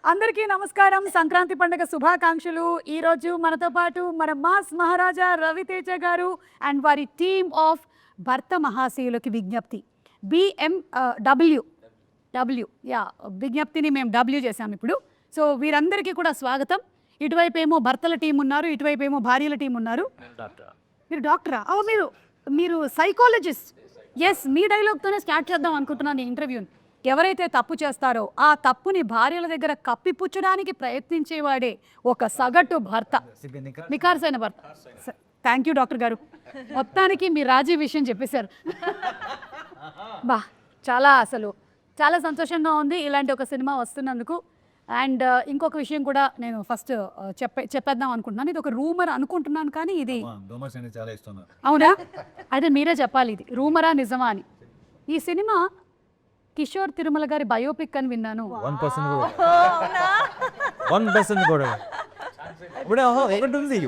అందరికీ నమస్కారం. సంక్రాంతి పండుగ శుభాకాంక్షలు. ఈ రోజు మనతో పాటు మన మాస్ మహారాజా రవితేజ గారు అండ్ వారి టీమ్ ఆఫ్ భర్త మహాశయులకి విజ్ఞప్తి BMW విజ్ఞప్తిని మేము డబ్ల్యూ చేసాం ఇప్పుడు. సో వీరందరికీ కూడా స్వాగతం. ఇటువైపు ఏమో భర్తల టీం ఉన్నారు, ఇటువైపు ఏమో భార్యల టీం ఉన్నారు. మీరు డాక్టరా? మీరు సైకాలజిస్ట్. ఎస్, మీ డైలాగ్తోనే స్టార్ట్ చేద్దాం అనుకుంటున్నాను ఈ ఇంటర్వ్యూని. ఎవరైతే తప్పు చేస్తారో ఆ తప్పుని భార్యల దగ్గర కప్పిపుచ్చడానికి ప్రయత్నించేవాడే ఒక సగటు భర్త, నికార్సైన భర్త. థ్యాంక్ యూ డాక్టర్ గారు. మొత్తానికి మీ రాజీ విషయం చెప్పేశారు. బా, చాలా సంతోషంగా ఉంది ఇలాంటి ఒక సినిమా వస్తున్నందుకు. అండ్ ఇంకొక విషయం కూడా నేను ఫస్ట్ చెప్పేద్దాం అనుకుంటున్నాను. ఇది ఒక రూమర్ అనుకుంటున్నాను, కానీ ఇది అవునా? అయితే మీరే చెప్పాలి, ఇది రూమరా నిజమా అని. ఈ సినిమా కిషోర్ తిరుమల గారి బయోపిక్ అని విన్నాను. 1% కూడా ఇప్పుడు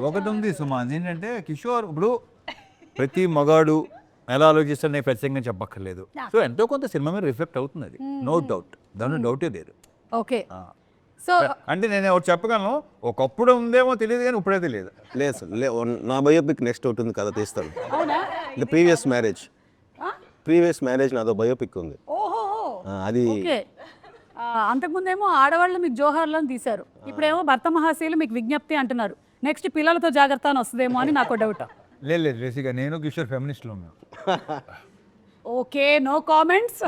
ఒకటి ఉంది సుమా. ఏంటంటే కిషోర్ ఇప్పుడు ప్రతి మగాడు ఎలా ఆలోచిస్తాడు నేను ప్రత్యేకంగా చెప్పక్కర్లేదు. సో ఎంతో కొంత సినిమా మీద రిఫ్లెక్ట్ అవుతుంది, అది నో డౌట్, దాని డౌటే లేదు. ఓకే, సో అంటే నేను ఒకటి చెప్పగలను, ఒకప్పుడు ఉందేమో తెలియదు కానీ ఇప్పుడే తెలియదు. లేదు సార్, నా బయోపిక్ నెక్స్ట్ ఒకటి ఉంది కదా, తీస్తాను. ద ప్రీవియస్ మ్యారేజ్ నాదో బయోపిక్ ఉంది. అది అంతకుముందేమో ఆడవాళ్ళు మీకు జోహార్లను తీశారు, ఇప్పుడేమో భర్త మహాశయులు మీకు విజ్ఞప్తి అంటున్నారు. నెక్స్ట్ పిల్లలతో జాగ్రత్త అని వస్తుందేమో అని నాకు డౌట్. లేదు బేసిక్గా నేను కిషోర్ ఫెమినిస్ట్లో ఉన్నాను. Okay, no comments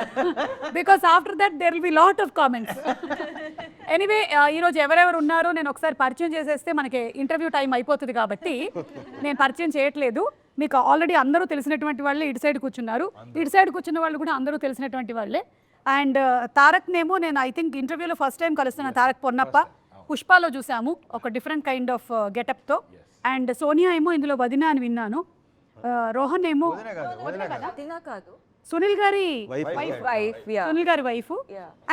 because after that there will be lot of comments. Anyway, ఈరోజు ఎవరెవరు ఉన్నారో నేను ఒకసారి పరిచయం చేసేస్తే మనకి ఇంటర్వ్యూ టైం అయిపోతుంది కాబట్టి నేను పరిచయం చేయట్లేదు. మీకు ఆల్రెడీ అందరూ తెలిసినటువంటి వాళ్ళే ఇటు సైడ్ కూర్చున్నారు, ఇటు సైడ్ కూర్చున్న వాళ్ళు కూడా అందరూ తెలిసినటువంటి వాళ్ళే. అండ్ తారక్ నేమో నేను ఐ థింక్ ఇంటర్వ్యూలో ఫస్ట్ టైం కలుస్తున్నాను. తారక్ పొన్నప్ప పుష్పాలో చూసాము ఒక డిఫరెంట్ కైండ్ ఆఫ్ గెటప్తో. అండ్ సోనియా ఏమో ఇందులో వదిన అని విన్నాను. రోహన్ ఏమో సునీల్ గారి వైఫ్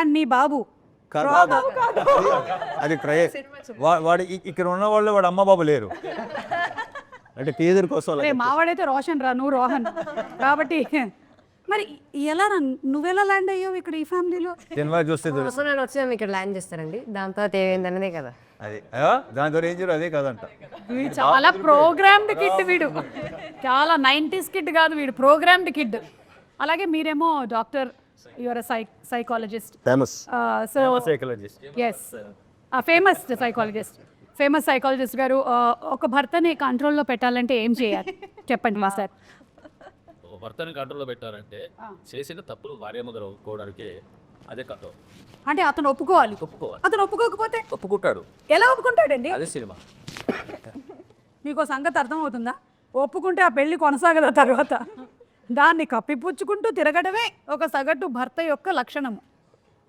అండ్ మీ బాబు. అది వాడు ఇక్కడ ఉన్న వాళ్ళు వాడు అమ్మ బాబు లేరు అంటే టీజర్ కోసం. మావాడైతే రోషన్ రా, నువ్వు రోహన్ కాబట్టి. మరి ఎలా నువ్వెలా ల్యాండ్ అయ్యావు ఇక్కడ ఈ ఫ్యామిలీలో? సినిమా చూస్తే నేను వచ్చాను ఇక్కడ ల్యాండ్ చేస్తారండి, దాని తర్వాత ఏమైందనేదే కదా. అది దాంతో ఏం చేయరు, అదే కదంట. చాలా ప్రోగ్రామ్డ్ కిడ్ వీడు, చాలా 90s కిడ్ కాదు వీడు, ప్రోగ్రామ్డ్ కిడ్. అలాగే మీరేమో doctor, your psychologist, famous psychologist. Yes, famous psychologist గారు. ఒక భర్తని కంట్రోల్లో పెట్టాలంటే ఏం చేయాలి చెప్పండి మా సార్. భర్తని కంట్రోల్లో పెట్టారంటే చేసిన తప్పులు భార్యమ్మగారు ఒప్పుకోవడానికి అదే కథ. అంటే అతను ఒప్పుకోవాలి. అతను ఒప్పుకోకపోతే ఒప్పుకుంటాడు. ఎలా ఒప్పుకుంటాడండి? అదే సినిమా. మీకు సంగతి అర్థమవుతుందా? ఒప్పుకుంటే ఆ పెళ్లి కొనసాగదా తర్వాత? దాన్ని కప్పిపుచ్చుకుంటూ తిరగడమే ఒక సగటు భర్త యొక్క లక్షణము.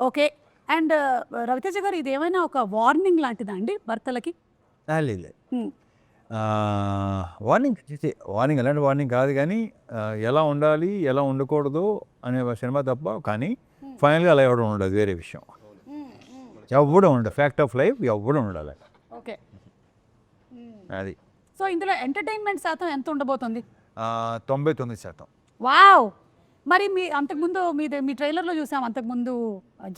ఓకే, అండ్ రవితేజ గారు, ఇది ఏమైనా ఒక వార్నింగ్ లాంటిదా అండి భర్తలకి? లేదు, వార్నింగ్ అలాంటి వార్నింగ్ కాదు, కానీ ఎలా ఉండాలి ఎలా ఉండకూడదు అనే సినిమా తప్ప. కానీ ఫైనల్గా అలా ఎవడం ఉండదు, వేరే విషయం. ఎవడం ఉండదు, ఫ్యాక్ట్ ఆఫ్ లైఫ్ ఎవడం ఉండాలి. ఓకే, అది. సో ఇందులో ఎంటర్టైన్మెంట్ శాతం ఎంత ఉండబోతుంది? 99%. వావ్. మరి అంతకుముందు మీ ట్రైలర్లో చూసాము, అంతకుముందు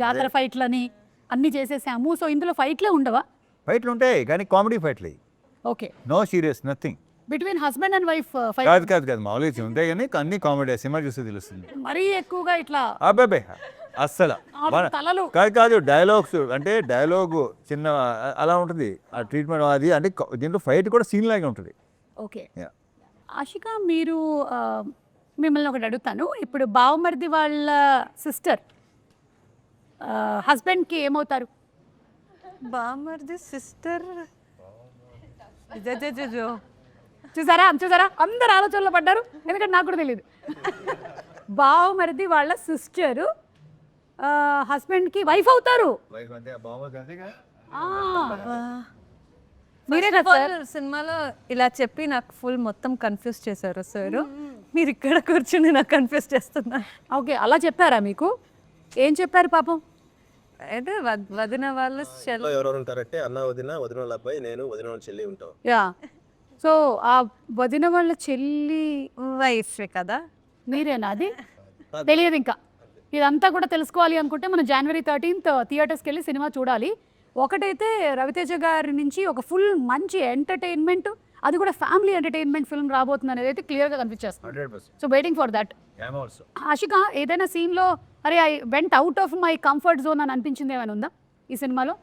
జాతర ఫైట్లని అన్నీ చేసేసాము. సో ఇందులో ఫైట్లే ఉండవా? ఫైట్లు ఉంటాయి కానీ కామెడీ ఫైట్లు. Okay, no serious, nothing. Between husband and wife fight కాదు మామూలుగా ఉంటాయి కానీ అన్ని కామెడీ. సినిమా చూస్తే తెలుస్తుంది. మరీ ఎక్కువగా ఇట్లా అబ్బాయి అస్సలు తలలు కాదు. డైలాగ్స్ అంటే డైలాగ్ చిన్న అలా ఉంటుంది, ఆ ట్రీట్మెంట్ అది. అంటే దీంట్లో ఫైట్ కూడా సీన్ లాగా ఉంటుంది. ఓకే, ఆషిక, మీరు మిమ్మల్ని ఒకటి అడుగుతాను. ఇప్పుడు బావమరిది వాళ్ళ సిస్టర్ హస్బెండ్కి ఏమవుతారు? బామర్ది సిస్టర్ చూసారా అందరు ఆలోచనలో పడ్డారు, ఎందుకంటే నాకు కూడా తెలియదు. బావమరిది వాళ్ళ సిస్టర్ హస్బెండ్కి వైఫ్ అవుతారు. మీరే కదా సినిమాలో ఇలా చెప్పి నాకు ఫుల్ మొత్తం కన్ఫ్యూజ్ చేశారు సార్. మీరు ఇక్కడ కూర్చుని నాకు కన్ఫ్యూజ్ చేస్తున్నా. ఓకే, అలా చెప్పారా మీకు? ఏం చెప్పారు పాపం? అయితే వదిన వాళ్ళు ఎవరెవరు ఉంటారంటే అన్న వదిన వాళ్ళ అబ్బాయి, నేను వదిన వాళ్ళ చెల్లి ఉంటాం. యా, సో ఆ వదిన వాళ్ళ చెల్లి వైఫ్ కదా మీరేనా? అది తెలియదు ఇంకా. ఇదంతా కూడా తెలుసుకోవాలి అనుకుంటే మనం January 13th థియేటర్స్కి వెళ్ళి సినిమా చూడాలి. ఒకటైతే రవితేజ గారి నుంచి ఒక ఫుల్ మంచి ఎంటర్టైన్మెంట్, అది కూడా ఫ్యామిలీ ఎంటర్టైన్మెంట్ ఫిల్మ్ రాబోతుంది అనేది అయితే క్లియర్గా కనిపించేస్తుంది. 100%. So waiting for that. I'm also. Ashika, ఏదైనా సీన్లో అరే I went out of my comfort zone అని అనిపించింది ఏమైనా ఉందా ఈ సినిమాలో?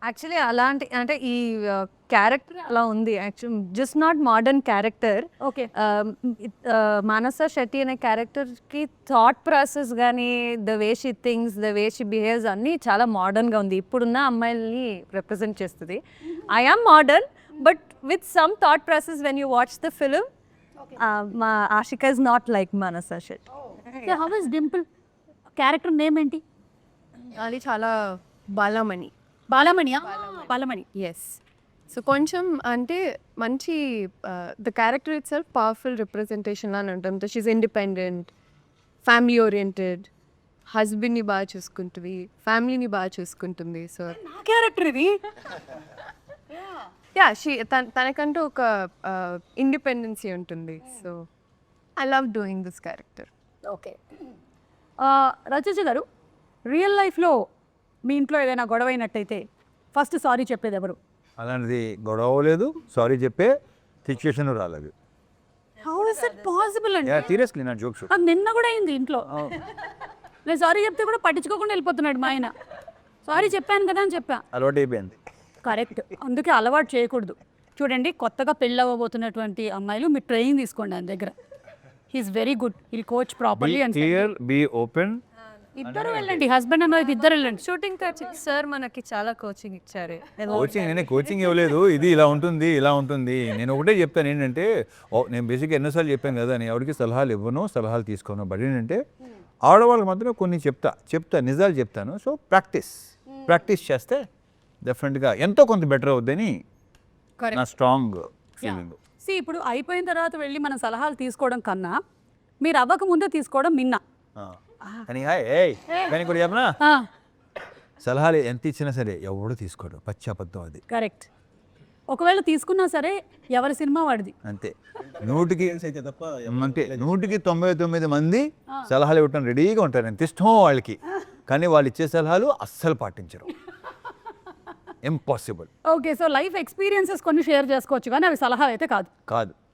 యాక్చువల్లీ అలాంటి అంటే ఈ క్యారెక్టర్ అలా ఉంది. Actual just not modern character. Okay. Manasa Shetty అనే క్యారెక్టర్కి థాట్ ప్రాసెస్ కానీ, the way she things, the way she behaves అన్నీ చాలా మోడర్న్గా ఉంది. ఇప్పుడున్న అమ్మాయిల్ని రిప్రజెంట్ చేస్తుంది. I am modern but with some thought process when you watch the film. మా Ashika is not like Manasa Shetty. How is Dimple character name ఏంటి? అది చాలా బాలమణి. బాలమణియా? బాలమణి. ఎస్. సో కొంచెం అంటే మంచి the character it self powerful representation అని ఉంటుంది. షీఈ్ ఇండిపెండెంట్, ఫ్యామిలీ ఓరియంటెడ్, హస్బెండ్ని బాగా చూసుకుంటుంది, ఫ్యామిలీని బాగా చూసుకుంటుంది. సో నా క్యారెక్టర్ ఇది. యా తనకంటూ ఒక ఇండిపెండెన్సీ ఉంటుంది. So I love doing this character. Okay. రచయిత గారు, రియల్ లైఫ్లో మీ ఇంట్లో ఏదైనా గొడవ అయినట్టయితే ఫస్ట్ సారీ చెప్పేది ఎవరు? అలాంటిది గొడవ లేదు, సారీ చెప్పే సిచ్యుయేషన్ రాలేదు. హౌ ఇస్ ఇట్ పాసిబుల్ అండి? సీరియస్లీ నా జోక్స్. నాకు నిన్న కూడా అయింది ఇంట్లో. నేను సారీ చెప్తే కూడా పట్టించుకోకుండా వెళ్ళిపోతున్నాడు మా ఆయన. సారీ చెప్పాను కదా అని చెప్పా. అలవాటు అయిపోయింది. కరెక్ట్, అందుకే అలవాటు చేయకూడదు. చూడండి, కొత్తగా పెళ్ళి అవ్వబోతున్నటువంటి అమ్మాయిలు మీరు ట్రైనింగ్ తీసుకోండి ఆయన దగ్గర. He is very good, he'll coach properly. And clear, be open. ఇద్దరు వెళ్ళండి, హస్బెండ్ అండ్ వైఫ్ ఇద్దరు వెళ్ళండి. షూటింగ్ సార్ మనకి చాలా కోచింగ్ ఇచ్చారు. కోచింగ్ నేనే కోచింగ్ ఇవ్వలేదు. ఇది ఇలా ఉంటుంది, ఇలా ఉంటుంది. నేను ఒకటే చెప్పాను ఏంటంటే, నేను బేసిక్గా ఎన్నోసార్లు చెప్పాను కదా, నేను ఎవరికి సలహాలు ఇవ్వను, సలహాలు తీసుకోను. బట్ ఏంటంటే ఆడవాళ్ళకి మాత్రం కొన్ని చెప్తా నిజాలు చెప్తాను. సో ప్రాక్టీస్ చేస్తే డెఫినెట్గా ఎంతో కొంత బెటర్ అవుద్దని నా స్ట్రాంగ్ ఫీలింగ్. ఇప్పుడు అయిపోయిన తర్వాత వెళ్ళి మన సలహాలు తీసుకోవడం కన్నా మీరు అవ్వక ముందే తీసుకోవడం మిన్న. కానీ కానీ కూడా చెప్పనా, సలహాలు ఎంత ఇచ్చినా సరే ఎవడు తీసుకోడు, పచ్చి అబద్ధం అది. కరెక్ట్. ఒకవేళ తీసుకున్నా సరే ఎవరి సినిమా వాడిది. అంతే. 100కి 99 మంది సలహాలు ఇవ్వటం రెడీగా ఉంటారు, ఎంత ఇష్టమో వాళ్ళకి. కానీ వాళ్ళు ఇచ్చే సలహాలు అస్సలు పాటించరు. Impossible. Okay. So life experiences కొన్ని షేర్ చేసుకోవచ్చు కానీ అవి సలహాలు అయితే కాదు.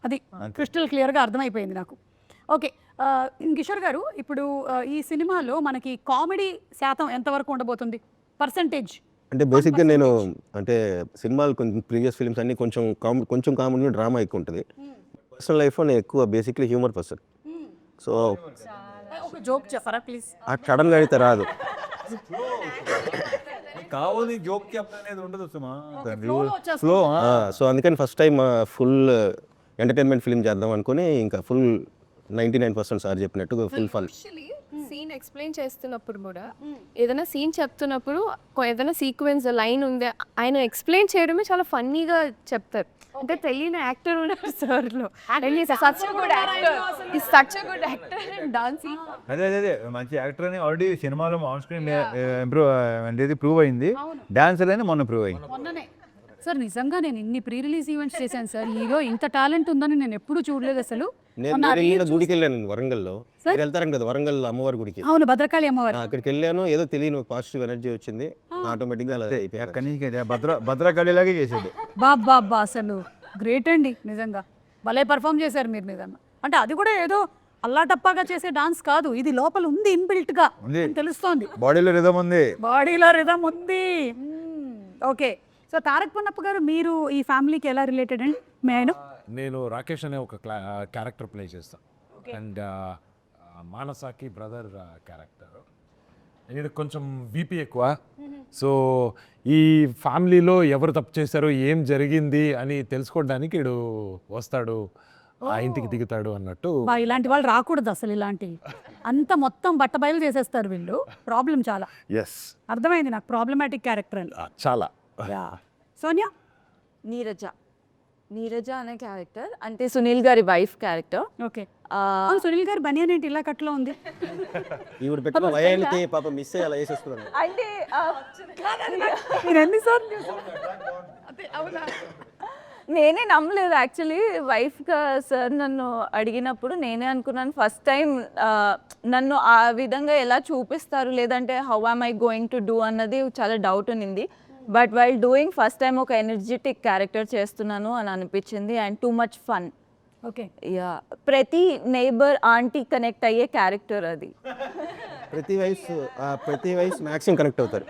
అది క్రిస్టల్ క్లియర్గా అర్థమైపోయింది నాకు. ఓకే. కిషోర్ గారు, ఇప్పుడు ఈ సినిమాలో మనకి కామెడీ శాతం ఎంతవరకు ఉండబోతుంది, పర్సంటేజ్? అంటే బేసిక్గా నేను అంటే సినిమాలు కొంచెం ప్రీవియస్ ఫిల్మ్స్ అన్ని కొంచెం కామెడీ, డ్రామా ఎక్కువ ఉంటుంది. పర్సనల్ లైఫ్లో నేను ఎక్కువ బేసిక్లీ హ్యూమర్ పర్సన్. సో ఒక జోక్ చెప్పరా ప్లీజ్? సడన్గా అయితే రాదు. కావాలి జోక్ చెప్పనేది ఉండదు సుమా. ఫ్లో. సో అందుకని first time full entertainment film చేద్దాం అనుకుని ఇంకా ఫుల్ 99% సార్ చెప్పినట్టు ఫుల్ ఫన్. సీన్ ఎక్స్ప్లెయిన్ చేస్తున్నప్పుడు కూడా ఏదైనా సీన్ చెప్తున్నప్పుడు ఏదైనా సీక్వెన్స్ లైన్ ఉంది, ఆయన ఎక్స్ప్లెయిన్ చేయడమే చాలా ఫన్నీగా చెప్తారు. అంటే తెలియని యాక్టర్ ఉన్నాడు సార్లో. Such good actor dancing. అదే మంచి యాక్టర్ అని ఆల్రెడీ సినిమాలో ఆన్ స్క్రీన్ అనేది ప్రూవ్ అయింది. డాన్సర్ అని మొన్న ప్రూవ్ అయింది. మొన్ననే సార్. నిజంగా నేను ఇన్ని ప్రీ రిలీజ్ ఈవెంట్స్ చేశాను సార్, హీరో ఇంత టాలెంట్ ఉందని నేను ఎప్పుడూ చూడలేదు అసలు. నేను గుడికి వెళ్ళాను వరంగల్లో. వెళ్తారంట కదా వరంగల్ అమ్మవారి గుడికి. అవును, భద్రకాళి అమ్మవారు. అక్కడికి వెళ్ళాను, ఏదో తెలియని పాజిటివ్ ఎనర్జీ వచ్చింది ఆటోమేటిక్గా. అక్కడి నుంచి భద్రకాళిలాగే చేసేది. బాబా అసలు గ్రేట్ అండి, నిజంగా భలే పర్ఫామ్ చేశారు మీరు నిజంగా. అంటే అది కూడా ఏదో అల్లాటప్పాగా చేసే డాన్స్ కాదు, ఇది లోపల ఉంది, ఇన్బిల్ట్ గా తెలుస్తోంది. బాడీలో రిథమ్ ఉంది. ఓకే. సో తారక్ పన్నప్ప గారు, మీరు ఈ ఫ్యామిలీకి ఎలా రిలేటెడ్ అండి? నేను రాకేష్ అనే ఒక క్యారెక్టర్ ప్లే చేస్తాను. అండ్ మానసాకి బ్రదర్ క్యారెక్టర్. ఇది కొంచెం బీపీ ఎక్కువ. సో ఈ ఫ్యామిలీలో ఎవరు తప్పు చేశారో, ఏం జరిగింది అని తెలుసుకోవడానికి వీడు వస్తాడు, ఆ ఇంటికి దిగుతాడు అన్నట్టు. ఇలాంటి వాళ్ళు రాకూడదు అసలు. ఇలాంటి అంత మొత్తం బట్టబయలు చేసేస్తారు వీళ్ళు. ప్రాబ్లం చాలా. ఎస్, అర్థమైంది నాకు, ప్రాబ్లమాటిక్ క్యారెక్టర్ అని. చాలా. సోనియా? నీరజ అనే క్యారెక్టర్ అంటే సునీల్ గారి వైఫ్ క్యారెక్టర్. ఓకే. సునీల్ గారి బనియన్ ఏంటి ఇలా కట్లో ఉంది? ఈవిడ పెట్టిన వయానికి పాప మిస్ అయ్యి అలా చేసేస్తున్నాను. అంటే నేనే నమ్మలేదు యాక్చువల్లీ వైఫ్గా సార్ నన్ను అడిగినప్పుడు నేనే అనుకున్నాను ఫస్ట్ టైం నన్ను ఆ విధంగా ఎలా చూపిస్తారు లేదంటే how am I going to do అన్నది చాలా డౌట్ ఉన్నింది. But while doing first time ఒక ఎనర్జెటిక్ క్యారెక్టర్ చేస్తున్నాను అని అనిపించింది and too much fun. Okay, yeah, ప్రతి నైబర్ ఆంటీ కనెక్ట్ అయ్యే క్యారెక్టర్ అది. ప్రతి వయసు మ్యాక్సిమం కనెక్ట్ అవుతారు.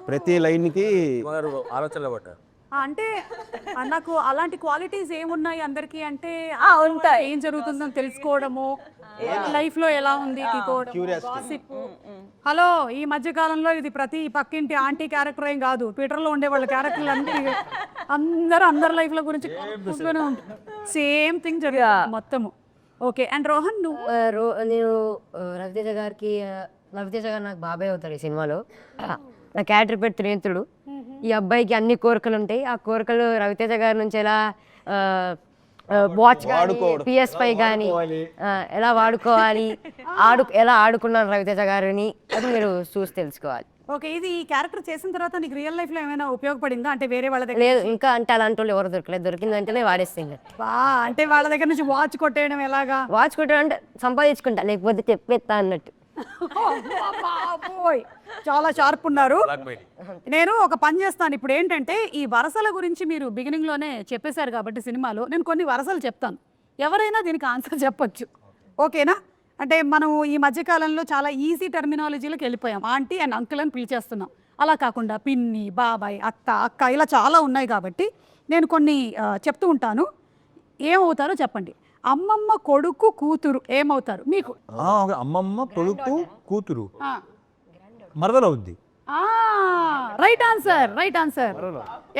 ప్రతి లైన్కి ఆలోచనలో పట్టారు. అంటే నాకు అలాంటి క్వాలిటీస్ ఏమున్నాయి అందరికి అంటే ఉంటాయి. ఏం జరుగుతుందో తెలుసుకోవడము, లైఫ్ లో ఎలా ఉంది gossip. హలో, ఈ మధ్య కాలంలో ఇది ప్రతి పక్కింటి ఆంటీ క్యారెక్టర్ ఏం కాదు, ట్విట్టర్ లో ఉండే వాళ్ళ క్యారెక్టర్లు అన్ని అందరి లైఫ్ లో గురించి సేమ్ థింగ్ జరుగుతుంది మొత్తము. ఓకే, అండ్ రోహన్ నువ్వు? నేను రవితేజ గారికి రవితేజ గారు నాకు బాబాయ్ అవుతారు ఈ సినిమాలో. నా క్యారెక్టర్ పేరు త్రినేత్రుడు. ఈ అబ్బాయికి అన్ని కోరికలు ఉంటాయి. ఆ కోరికలు రవితేజ గారి నుంచి ఎలా వాచ్ PS5 కానీ ఎలా వాడుకోవాలి, ఎలా ఆడుకున్నారు రవితేజ గారిని, అది మీరు చూసి తెలుసుకోవాలి. ఓకే, ఇది ఈ క్యారెక్టర్ చేసిన తర్వాత నీకు రియల్ లైఫ్ లో ఏమైనా ఉపయోగపడిందా? అంటే వేరే వాళ్ళ దగ్గర లేదు ఇంకా, అంటే అలాంటి వాళ్ళు ఎవరు దొరకలేదు, దొరికిందంటేనే వాడేస్తాం. అంటే వాళ్ళ దగ్గర నుంచి వాచ్ కొట్టేయడం ఎలాగా? వాచ్ కొట్టాడంటే సంపాదించుకుంటా, లేకపోతే చెప్పేస్తా అన్నట్టు. చాలా షార్ప్ ఉన్నారు. నేను ఒక పని చేస్తాను ఇప్పుడు. ఏంటంటే ఈ వరసల గురించి మీరు బిగినింగ్ లోనే చెప్పేశారు కాబట్టి సినిమాలో నేను కొన్ని వరసలు చెప్తాను, ఎవరైనా దీనికి ఆన్సర్ చెప్పొచ్చు. ఓకేనా? అంటే మనం ఈ మధ్యకాలంలో చాలా ఈజీ టెర్మినాలజీలోకి వెళ్ళిపోయాం. ఆంటీ అండ్ అంకుల్ అని పిలిచేస్తున్నాం. అలా కాకుండా పిన్ని, బాబాయ్, అక్క ఇలా చాలా ఉన్నాయి కాబట్టి నేను కొన్ని చెప్తూ ఉంటాను. ఏమవుతారో చెప్పండి. అమ్మమ్మ కొడుకు కూతురు ఏమవుతారు మీకు? అమ్మమ్మ కొడుకు కూతురు మరదలు అవుద్ది. Right answer, right answer.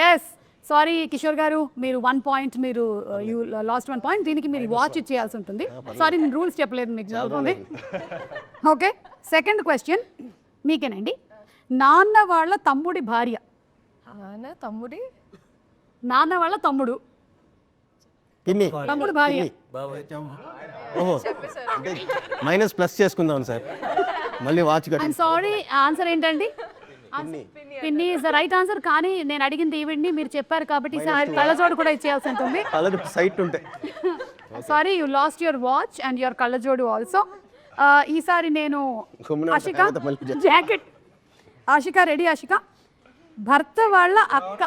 Yes, sorry Kishore garu, మీరు 1 పాయింట్, మీరు యూ లాస్ట్ 1 పాయింట్. దీనికి మీరు వాచ్ ఇచ్చేయాల్సి ఉంటుంది. సారీ, నేను రూల్స్ చెప్పలేదు మీకు, జరుగుతుంది. ఓకే, సెకండ్ క్వశ్చన్ మీకేనండి. నాన్న వాళ్ళ తమ్ముడి భార్య. నాన్న వాళ్ళ తమ్ముడు తమ్ముడు భార్య. ఓహో, మైనస్ ప్లస్ చేసుకుందాం సార్, మళ్ళీ వాచ్ కట్టి. ఐమ్ సారీ, ఆన్సర్ ఏంటండి? పిన్ని ఇస్ ద రైట్ ఆన్సర్. కానీ నేను అడిగింది ఈవిడ్ని, మీరు చెప్పారు కాబట్టి కళ్ళజోడు కూడా ఇచ్చేయాల్సి ఉంటుంది. సైట్ ఉంటాయి. Sorry, you lost your watch and your కళ్ళజోడు ఆల్సో. ఈసారి నేను ఆశిక జాకెట్. ఆశిక రెడీ? ఆశిక, భర్త వాళ్ళ అక్క.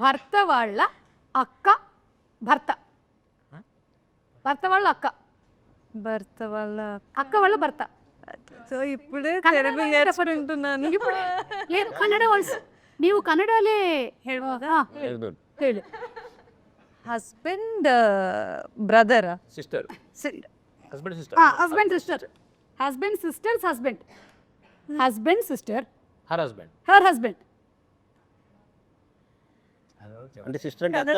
భర్త వాళ్ళ అక్క. భర్త వాళ్ళ అక్క. భర్త వాళ్ళ అక్క వాళ్ళ భర్త. సో ఇప్పుడే తెలుగు నేర్చుకుంటున్నాను. లేదు, కన్నడ వాయిస్. ನೀವು ಕನ್ನಡಲ್ಲೇ ಹೇಳುವಾಗ ಹೇಳಿ. Husband brother sister, husband sister, husband sister, husband sister's husband, husband sister, her husband, her husband. అంటే సిస్టర్ అంటే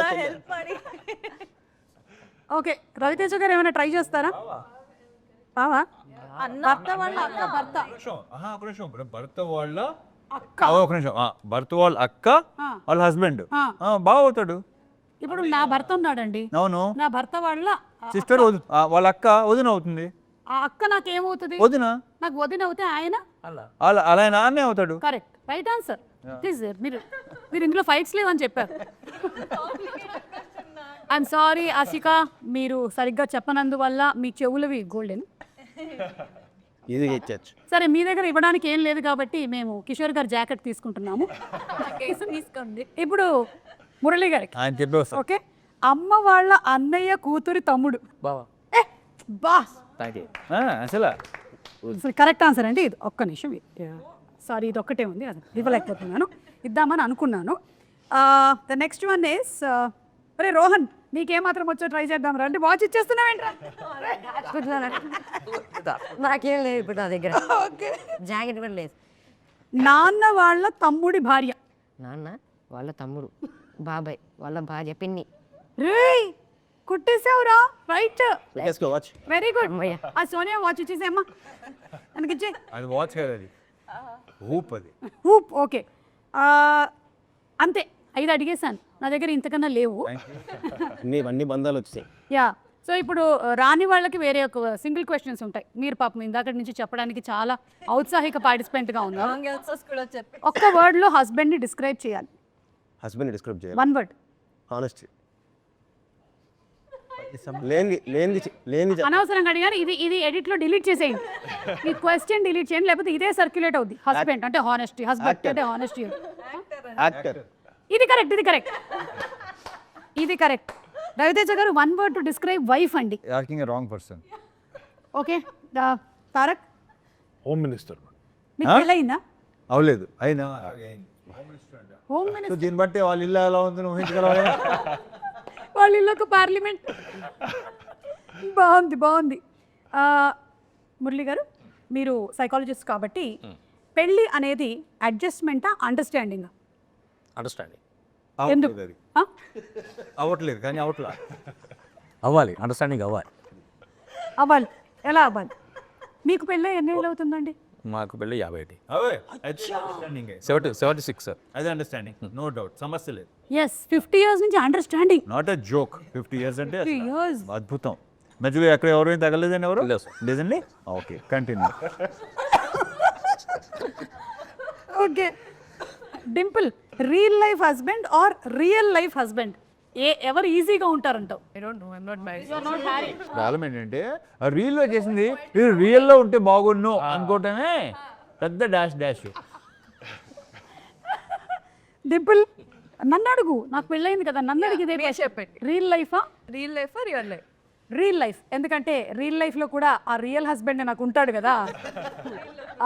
ఓకే, రవితేజ గారు ఏమైనా ట్రై చేస్తారా? బావా, భర్త వాళ్ళ అక్క. భర్త భర్త వాళ్ళ అక్క. ఒక నిమిషం, భర్త వాళ్ళ అక్క వాళ్ళ హస్బెండ్ బాగా అవుతాడు. ఇప్పుడు నా భర్త ఉన్నాడండి. అవును, నా భర్త వాళ్ళ సిస్టర్ వాళ్ళ అక్క వదిన అవుతుంది. ఆ అక్క నాకేమవుతుంది? వదిన. నాకు వదిన అవుతే ఆయన అలా నాన్నే అవుతాడు. Correct, right answer. మీరు ఇందులో ఫైట్స్ లేవని చెప్పారు. ఐఎమ్ సారీ ఆశిక, మీరు సరిగ్గా చెప్పనందువల్ల మీ చెవులవి గోల్డెన్. ఇది ఇచ్చచ్చు. సరే, మీ దగ్గర ఇవ్వడానికి ఏం లేదు కాబట్టి మేము కిషోర్ గారి జాకెట్ తీసుకుంటున్నాము. తీసుకోండి. ఇప్పుడు మురళి గారికి ఆయన చెప్పేస్తా. ఓకే, అమ్మ వాళ్ళ అన్నయ్య కూతురి తమ్ముడు. బావా. బా, థ్యాంక్ యూ. అసలు కరెక్ట్ ఆన్సర్ అండి. ఇది ఒక్క నిమిషం, సారీ, ఇది ఒక్కటే ఉంది, అది ఇవ్వలేకపోతున్నాను. ఇద్దామని అనుకున్నాను. ద నెక్స్ట్ వన్ ఇస్, అరే రోహన్, నీకేమాత్రం వచ్చో ట్రై చేద్దాం రా. అంటే వాచ్ ఇచ్చేస్తున్నావేంట్రా? నాకేం లేదు ఇప్పుడు నా దగ్గర, జాకెట్ కూడా లేదు. నాన్న వాళ్ళ తమ్ముడి భార్య. నాన్న వాళ్ళ తమ్ముడు, బాబాయ్ వాళ్ళ భార్య పిన్ని. రేయ్, కుట్టేసావురా, రైట్, వాచ్. Very good. ఆ సోనియా వాచ్ ఇచ్చేసేమ్మా, అందుకిచ్చే. అది వాచ్ కదా, అది హూప్. అది హూప్. ఓకే, అంతే, 5 అడిగేశాను. నా దగ్గర ఇంతకన్నా లేవు. అన్ని బంధాలు వచ్చాయి. యా, సో ఇప్పుడు రాని వాళ్ళకి వేరే ఒక సింగిల్ క్వశ్చన్స్ ఉంటాయి. మీరు పాపం ఇందాక నుంచి చెప్పడానికి చాలా ఔత్సాహిక పార్టిసిపెంట్గా ఉన్నారు. ఒక్క వర్డ్లో హస్బెండ్ని డిస్క్రైబ్ చేయాలి. హస్బెండ్ డిస్క్రైబ్ చేయాలి. 1 word. హానెస్టీ లేని అనవసరంగా అడిగారు. ఇది ఎడిట్ లో డిలీట్ చేసేయండి. ఈ క్వశ్చన్ డిలీట్ చేయండి, లేకపోతే ఇదే సర్క్యులేట్ అవుద్ది. హస్బెండ్ అంటే హానెస్టీ, హస్బెండ్ అంటే హానెస్టీ. యాక్టర్. ఇది కరెక్ట్. రవితేజ గారు, 1 word టు డిస్క్రైబ్ వైఫ్ అండి. Acting wrong person. Okay, Tarak, home minister. మీకు పెళ్ళయిందా? అవలేదు అయినా. హోమ్ సో మినిస్టర్ దీన్ని బట్టి వాళ్ళ ఇల్లు ఎలా ఉందని ఊహించగలవా? వాళ్ళ ఇల్లు ఒక పార్లమెంట్. బాగుంది. మురళి గారు, మీరు సైకాలజిస్ట్ కాబట్టి పెళ్ళి అనేది అడ్జస్ట్మెంటా, అండర్స్టాండింగ్? అండర్స్టాండింగ్ ఎందుకు? అవ్వట్లేదు కానీ అవట్లా. అవ్వాలి, అండర్స్టాండింగ్ అవ్వాలి. అవ్వాలి. ఎలా అవ్వాలి? మీకు పెళ్ళి ఎన్ని ఏళ్ళు అవుతుందండి? మాకు పెళ్ళి 51. అవే అండర్స్టాండింగ్. 76 సార్. అదే అండర్స్టాండింగ్, నో డౌట్, సమస్య లేదు. ఎస్, 50 years నుంచి understanding. Not a joke. 50 years అంటే 50 years. అద్భుతం. మధ్యలో ఎక్కడ ఎవరైనా తగలేదని ఎవరు లేదు సార్. లేదండి. Okay, continue. Okay, Dimple, real life husband or real life husband, ఎవరు ఈజీగా ఉంటారంటావు? ప్రాబ్లం ఏంటంటే ఆ రీల్లో చేసింది ఇది రియల్లో ఉంటే బాగున్ను అనుకోవటమే పెద్ద డాష్. డింపుల్, నన్ను అడుగు, నాకు పెళ్ళైంది కదా, నన్ను అడిగితే చెప్పండి. రియల్ లైఫా? Real life real life? Real life. ఎందుకంటే రియల్ లైఫ్లో కూడా ఆ రియల్ హస్బెండ్ నాకు ఉంటాడు కదా,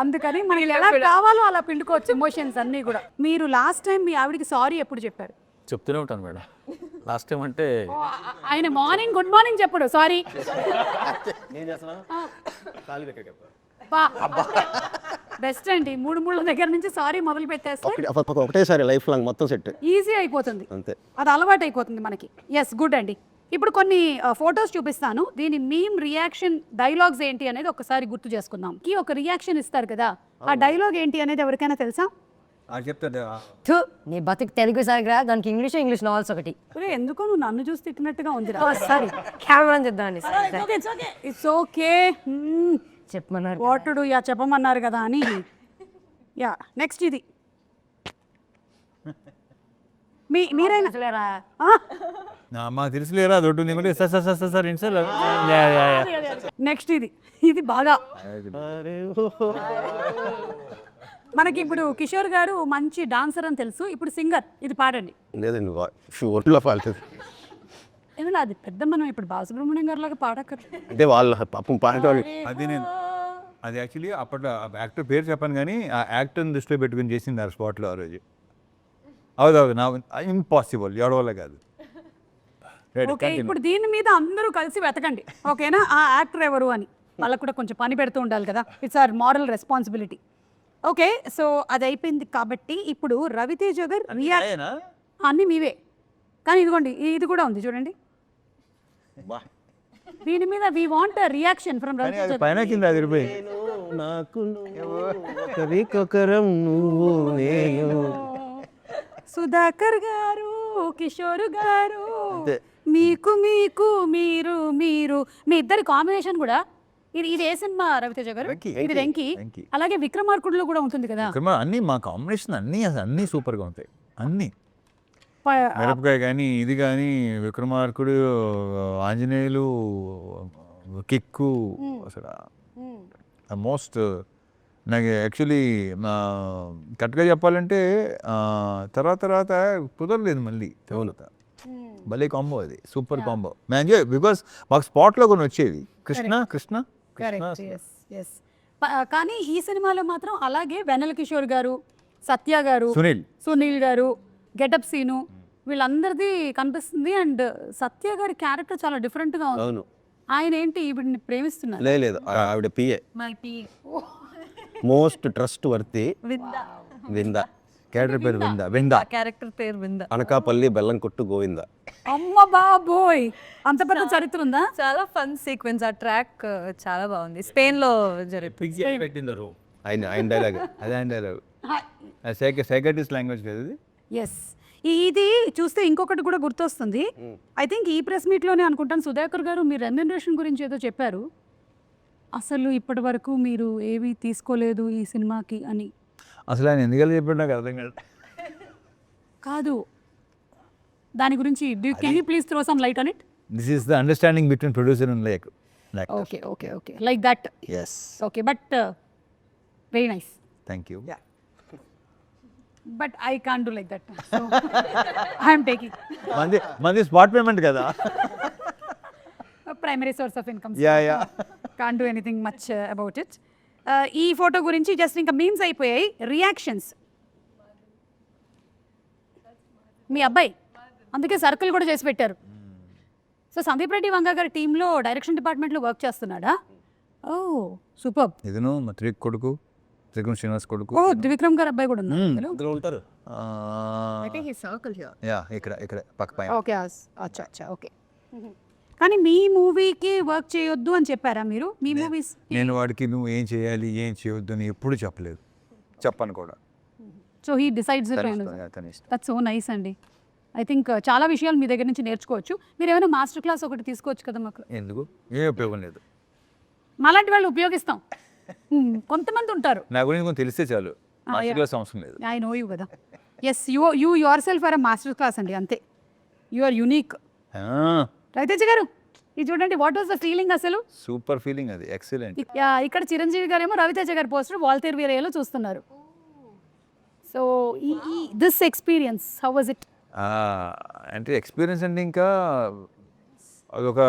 అందుకని మనకి ఎలా కావాలో అలా పిండుకోవచ్చు ఎమోషన్స్ అన్నీ కూడా. మీరు లాస్ట్ టైం మీ ఆవిడకి సారీ ఎప్పుడు చెప్పారు? చెప్తూనే ఉంటాను మేడం. లాస్ట్ టైం అంటే ఆయన మార్నింగ్ గుడ్ మార్నింగ్ చెప్పడు, సారీ. బెస్ట్ అండి, 3 దగ్గర నుంచి సారీ మొదలు పెట్టేస్తే ఒకటేసారి లైఫ్ లాంగ్ మొత్తం సెట్ ఈజీ అయిపోతుంది. అంతే. అది అలవాటు అయిపోతుంది మనకి. ఎస్, గుడ్ అండి. ఇప్పుడు కొన్ని ఫొటోస్ చూపిస్తాను. దీని మీమ్ రియాక్షన్ డైలాగ్స్ ఏంటి అనేది ఒకసారి గుర్తు చేసుకుందాం. ఒక రియాక్షన్ ఇస్తారు కదా, ఆ డైలాగ్ ఏంటి అనేది ఎవరికైనా తెలుసా? చెప్తాడు. నీ బతుకు తెలుగు సాగరా, దానికి ఇంగ్లీష్ నావెల్స్ ఒకటి. ఎందుకో నువ్వు నన్ను చూసి తిట్టినట్టుగా ఉంది. సారీ, కెమెరా చెప్దామండి. ఇట్స్ ఓకే, చెప్పమన్నారు. వాటుడు యా చెప్పమన్నారు కదా అని. యా, నెక్స్ట్ ఇది మీరైనా మా తెలుసులేరా దొడ్డు నీకు సార్ ఏంటి సార్. నెక్స్ట్ ఇది బాగా మనకి ఇప్పుడు కిషోర్ గారు మంచి డాన్సర్ అని తెలుసు, ఇప్పుడు సింగర్. ఇది పాడండి. లేదండి, ఒంట్లో పాడుతుంది ఏమన్నా అది పెద్ద, మనం ఇప్పుడు బాలసుబ్రహ్మణ్యం గారి లాగా పాడక్కర్లేదు. అంటే వాళ్ళ పాపం పాడేవాళ్ళు. అది యాక్చువల్లీ అప్పట్లో యాక్టర్ పేరు చెప్పాను కానీ ఆ యాక్టర్ని దృష్టిలో పెట్టుకుని చేసింది ఆ స్పాట్లో ఆ రోజు. అవును, నా ఇంపాసిబుల్, ఎవడవల్ల కాదు. ఓకే, ఇప్పుడు దీని మీద అందరూ కలిసి వెతకండి, ఓకేనా? ఆ యాక్టర్ ఎవరు అని వాళ్ళకు కూడా కొంచెం పని పెడుతూ ఉండాలి కదా, it's our moral responsibility. Okay, so అది అయిపోయింది కాబట్టి ఇప్పుడు రవితేజ గారు రియాక్ట్ అన్నీ మీవే, కానీ ఇదిగోండి ఇది కూడా ఉంది చూడండి. దీని మీద we want reaction from Raviteja. పైన కింద అదిరిపోయి సుధాకర్ గారు, కిషోర్ గారు, మీకు మీరు మీరు మీ ఇద్దరి కాంబినేషన్ కూడా. ఇది ఏ సినిమా రవితేజ గారు? ఇది వెంకీ. అలాగే విక్రమార్కుడులో కూడా ఉంటుంది కదా. అన్ని మా కాంబినేషన్ అన్నీ సూపర్గా ఉంటాయి. అన్నీ మిరపకాయ కానీ ఇది కానీ విక్రమార్కుడు, ఆంజనేయులు, కిక్కు, అసలు మోస్ట్ నాకు యాక్చువల్లీ కరెక్ట్గా చెప్పాలంటే తర్వాత కుదరలేదు మళ్ళీ. భలే కాంబో, అది సూపర్ కాంబో. మేము ఎంజాయ్ బికాస్ మాకు స్పాట్లో కొన్ని వచ్చేవి. కృష్ణ కానీ ఈ సినిమాలో మాత్రం అలాగే వెన్నెల కిషోర్ గారు, సత్య గారు, సునీల్ గారు, గెటప్ సీను, వీళ్ళందరిది కనిపిస్తుంది. అండ్ సత్య గారి క్యారెక్టర్ చాలా డిఫరెంట్గా ఉంది. ఆయన ఏంటి ఈవిడిని ప్రేమిస్తున్నారు? లేదు, ఆవిడ పిఏ, మోస్ట్ ట్రస్ట్ వర్తి విందా. క్యారెక్టర్ పేరు విందా. క్యారెక్టర్ పేరు విందా. అనకాపల్లి బెల్లం కొట్టు గోవిందా. అమ్మ బాబోయ్, అంత పెద్ద చరిత్ర ఉందా? చాలా ఫన్ సీక్వెన్స్. ఆ ట్రాక్ చాలా బాగుంది. స్పెయిన్ లో పెట్టిందరు ఆయన డైలాగ్. అదే ఆయన డైలాగ్, సైకాట్రిస్ట్ లాంగ్వేజ్ కదా ఇది. ఎస్, ఇది చూస్తే ఇంకొకటి కూడా గుర్తొస్తుంది. ఐ థింక్ ఈ ప్రెస్ మీట్లోనే అనుకుంటాను, సుధాకర్ గారు మీరు రెమ్యునరేషన్ గురించి ఏదో చెప్పారు. అసలు ఇప్పటి వరకు మీరు ఏవి తీసుకోలేదు ఈ సినిమాకి అని. అసలు ఆయన ఎందుకలా చెప్పాడు నాకు అర్థం కాదు. కాదు, దాని గురించి can you please throw some light on it? This is the understanding between producer and like okay okay okay like that. Yes, okay but very nice. Thank you. But I can't do like that. So I'm taking మంది spot payment కదా. Primary source of income. Ya can't do anything much about it. ఈ photo గురించి just ఇంకా memes అయిపోయాయి. Reactions మీ అబ్బాయి అందుకే circle కూడా చేసి పెట్టారు. సో సందీప్ రెడ్డి వంగ గారి టీంలో డైరెక్షన్ డిపార్ట్మెంట్లో వర్క్ చేస్తున్నాడా? ఓ సూపర్. ఇదను మా కొడుకు త్రిగుణ్ శ్రీనివాస్ కొడుకు. ఓ త్రివిక్రమ్ గారు అబ్బాయి కూడా ఉన్నారు. ఇందులో ఉంటారు. యా ఇక్కడ పక్క పైన. ఓకే అచ్చా అచ్చా ఓకే. కానీ మీ మూవీకి వర్క్ చేయొద్దు అని చెప్పారా మీరు? మీ మూవీస్ నేను వాడికి నువ్వు ఏం చేయాలి ఏం చేయొద్దు అని ఎప్పుడు చెప్పలేదు, చెప్పను కూడా. So he decides it. తన ఇష్టం. దట్స్ సో నైస్ అండి. ఐ థింక్ చాలా విషయాలు మీ దగ్గర నుంచి నేర్చుకోవచ్చు. మీరు ఏమైనా మాస్టర్ క్లాస్ ఒకటి తీసుకోవచ్చు కదా మాకు. ఎందుకు? ఏ ఉపయోగం లేదు. మాలాంటి వాళ్ళు ఉపయోగిస్తాం. కొంతమంది ఉంటారు. నా గురించి కొంచెం తెలిస్తే చాలు, మాస్టర్ క్లాస్ అవసరం లేదు. ఐ నో యూ కదా. Yes you yourself are a master class అండి, అంతే. You are unique. రవితేజ గారు ఇది చూడండి, వాట్ వాస్ ద ఫీలింగ్ అసలు? సూపర్ ఫీలింగ్, అది ఎక్సలెంట్. ఇక్కడ చిరంజీవి గారేమో రవితేజ గారి పోస్టర్ వాల్తేరు వీరయ్యలో చూస్తున్నారు. So this experience how was it? అంటే ఎక్స్పీరియన్స్ అంటే ఇంకా అదొక,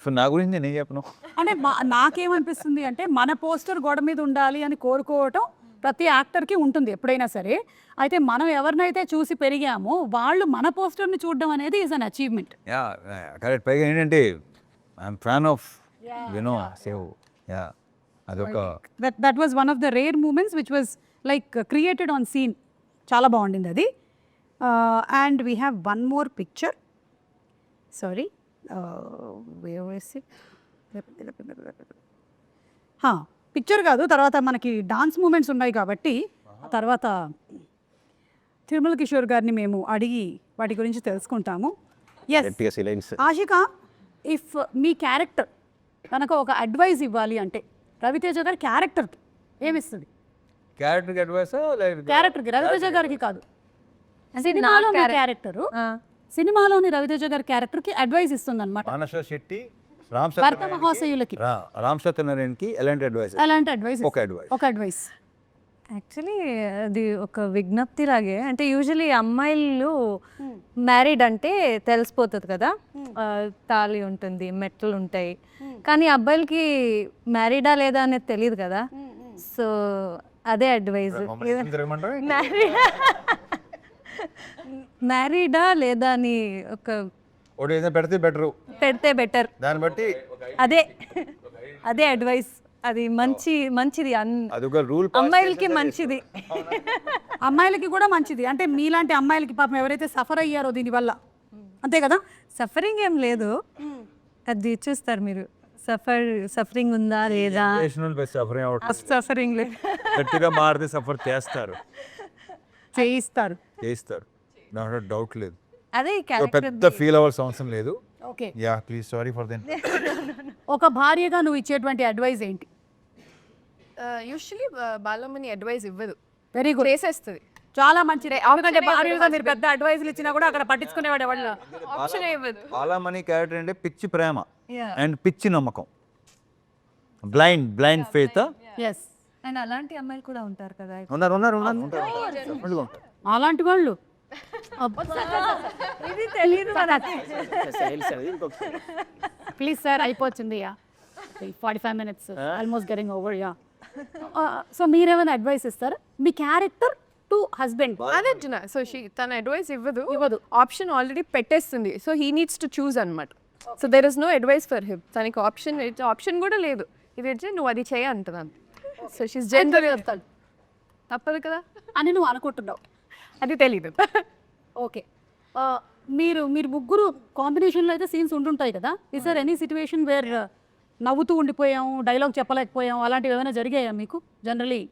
సో నా గురించి నేను ఏం చెప్పను. అంటే నాకేమనిపిస్తుంది అంటే మన పోస్టర్ గోడ మీద ఉండాలి అని కోరుకోవటం ప్రతి యాక్టర్కి ఉంటుంది ఎప్పుడైనా సరే. అయితే మనం ఎవరినైతే చూసి పెరిగామో వాళ్ళు మన పోస్టర్ని చూడడం అనేది is an achievement. Yeah correct. పైగా ఏంటంటే I'm fan of save. Yeah అదొక that was one of the rare moments which was like created on scene. చాలా బాగుండింది అది. And we have one more picture. Sorry picture కాదు, తర్వాత మనకి dance moments ఉన్నాయి కాబట్టి తర్వాత తిరుమల కిషోర్ గారిని మేము అడిగి వాటి గురించి తెలుసుకుంటాము. ఎస్ ఆషిక, ఇఫ్ మీ క్యారెక్టర్ కనుక ఒక అడ్వైస్ ఇవ్వాలి అంటే రవితేజ గారి క్యారెక్టర్కి ఏమిస్తుంది? క్యారెక్టర్కి అడ్వైస్ క్యారెక్టర్కి, రవితేజ గారికి కాదు, సినిమాలో క్యారెక్టరు, సినిమాలోని రవితేజ గారి క్యారెక్టర్కి అడ్వైస్ ఇస్తుంది అనమాట. మానస శెట్టి భర్త మహాశయులకి, రామ్ సత్యనారాయణకి ఎలాంటి అడ్వైస్? అలాంటి అడ్వైస్, ఒక అడ్వైస్. యాక్చువల్లీ అది ఒక విజ్ఞప్తి లాగే. అంటే యూజువలీ అమ్మాయిలు మ్యారీడ్ అంటే తెలిసిపోతుంది కదా, తాళి ఉంటుంది, మెట్లు ఉంటాయి. కానీ అబ్బాయిలకి మ్యారీడా లేదా అనేది తెలియదు కదా. సో అదే అడ్వైజ్. మ్యారీడా లేదా అని ఒక పెడితే బెటర్, దాన్ని బట్టి అదే అడ్వైస్. అది మంచిది అదొక రూల్, అమ్మాయిలకి మంచిది, అమ్మాయిలకి కూడా మంచిది. అంటే మీలాంటి అమ్మాయిలకి పాపం ఎవరైతే సఫర్ అయ్యారో దీనివల్ల, అంతే కదా. సఫరింగ్ ఏం లేదు, అది చూస్తారు మీరు. సఫరింగ్ ఉందా లేదా? సఫరింగ్ లేదు, గట్టిగా మారితే సఫర్ చేయిస్తారు, దాంట్లో డౌట్ లేదు. అదే పెద్ద ఫీల్ అవ్వాల్సిన అవసరం లేదు. Okay, yeah please, sorry for then. ఒక భార్యగా నువ్వు ఇచ్చేటువంటి అడ్వైస్ ఏంటి? యూజువలీ బాలమ్మని అడ్వైస్ ఇవ్వదు, వెరీ గుడ్, చేసేస్తుంది. చాలా మంచిదే. ఎందుకంటే భార్యగా మీరు పెద్ద అడ్వైస్లు ఇచ్చినా కూడా అక్కడ పట్టించుకునేవాడు ఎవరు? ఆప్షన్ ఇవ్వదు. బాలమణి క్యారెక్టర్ అంటే పిచ్చి ప్రేమ అండ్ పిచ్చి నమ్మకం, బ్లైండ్ ఫెయిత్. ఎస్, అండ్ అలాంటి అమ్మాయిలు కూడా ఉంటారు కదా. ఉన్నారు. అలాంటి వాళ్ళు ఇది తెలియదు. ప్లీజ్ సార్, అయిపోతుంది. 45 minutes almost getting over. Yeah, so మీరేమైనా అడ్వైస్ ఇస్తారా మీ క్యారెక్టర్ టు హస్బెండ్? అదే అంటున్నా. సో తన అడ్వైస్ ఇవ్వదు, ఆప్షన్ ఆల్రెడీ పెట్టేస్తుంది. So he needs to choose అనమాట. So there is no advice for him. తనకి ఆప్షన్ కూడా లేదు. ఇది వచ్చి నువ్వు అది చేయ అంటున్నాను. సో షీస్ జనరల్ చెప్తాను, తప్పదు కదా అని నువ్వు అనుకుంటున్నావు. అది తెలీదు. ఓకే, మీరు ముగ్గురు కాంబినేషన్లో అయితే సీన్స్ ఉంటుంటాయి కదా. Is there any situation where నవ్వుతూ ఉండిపోయాం, డైలాగ్ చెప్పలేకపోయాం, అలాంటివి ఏమైనా జరిగాయా మీకు జనరలీ?